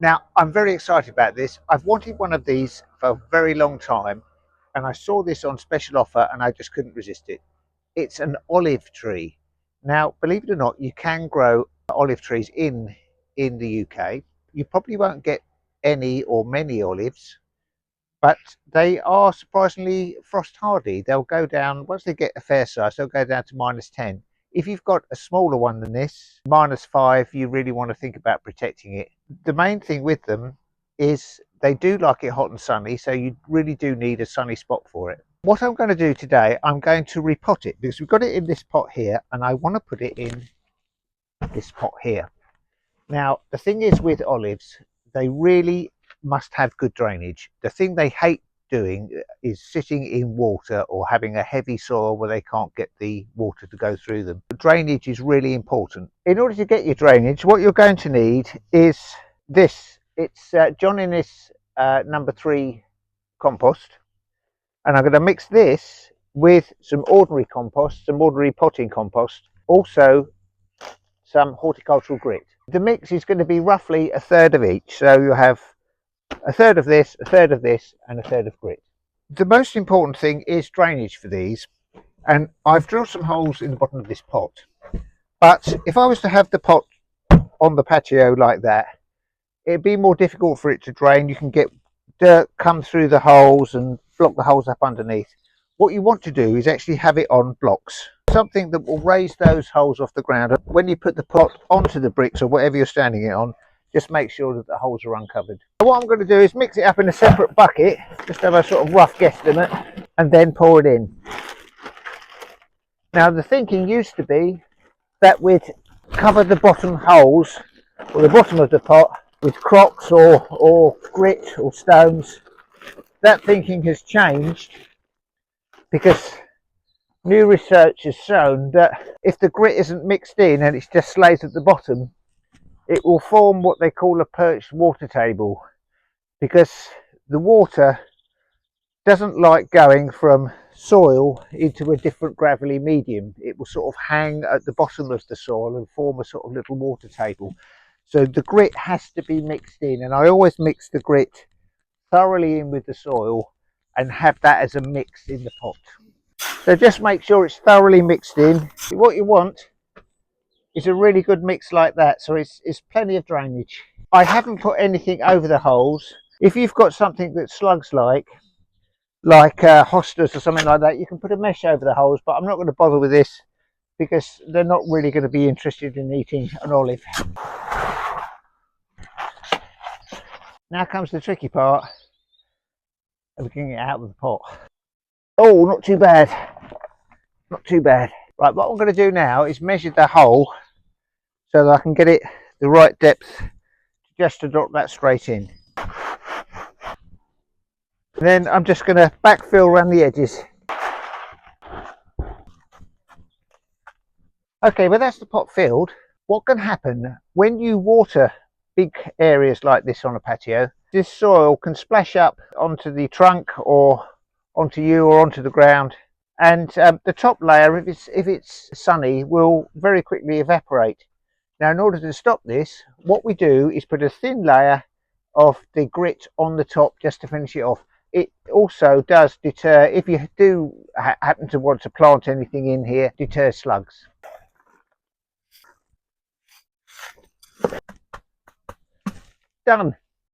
Now, I'm very excited about this. I've wanted one of these for a very long time, and I saw this on special offer and I just couldn't resist it. It's an olive tree. Now, believe it or not, you can grow olive trees in the UK. You probably won't get any or many olives, but they are surprisingly frost hardy. They'll go down, once they get a fair size, they'll go down to -10. If you've got a smaller one than this, -5, you really want to think about protecting it. The main thing with them is they do like it hot and sunny, so you really do need a sunny spot for it. What I'm going to do today, I'm going to repot it because we've got it in this pot here and I want to put it in this pot here. Now, the thing is with olives, they really must have good drainage. The thing they hate doing is sitting in water or having a heavy soil where they can't get the water to go through them. Drainage is really important. In order to get your drainage, what you're going to need is this. It's John Innes number 3 compost, and I'm going to mix this with some ordinary compost, some ordinary potting compost, also some horticultural grit. The mix is going to be roughly a third of each, so you'll have a third of this, a third of this, and a third of grit. The most important thing is drainage for these, and I've drilled some holes in the bottom of this pot. But if I was to have the pot on the patio like that, it'd be more difficult for it to drain. You can get dirt come through the holes and block the holes up underneath. What you want to do is actually have it on blocks, something that will raise those holes off the ground. When you put the pot onto the bricks or whatever you're standing it on, just make sure that the holes are uncovered. What I'm going to do is mix it up in a separate bucket, just have a sort of rough guesstimate, and then pour it in. Now, the thinking used to be that we'd cover the bottom holes, or the bottom of the pot, with crocks or grit or stones. That thinking has changed because new research has shown that if the grit isn't mixed in and it just lays at the bottom, it will form what they call a perched water table, because the water doesn't like going from soil into a different gravelly medium. It will sort of hang at the bottom of the soil and form a sort of little water table. So the grit has to be mixed in, and I always mix the grit thoroughly in with the soil and have that as a mix in the pot. So just make sure it's thoroughly mixed in. What you want is a really good mix like that, so it's plenty of drainage. I haven't put anything over the holes. If you've got something that slugs like hostas or something like that, you can put a mesh over the holes, but I'm not going to bother with this because they're not really going to be interested in eating an olive. Now comes the tricky part of getting it out of the pot. Oh, not too bad, not too bad. Right, what I'm going to do now is measure the hole so that I can get it the right depth just to drop that straight in. And then I'm just going to backfill around the edges. Okay, well that's the pot filled. What can happen when you water big areas like this on a patio, this soil can splash up onto the trunk or onto you or onto the ground, and the top layer, if it's sunny, will very quickly evaporate. Now, in order to stop this, what we do is put a thin layer of the grit on the top just to finish it off. It also does deter, if you do happen to want to plant anything in here, deter slugs. Done.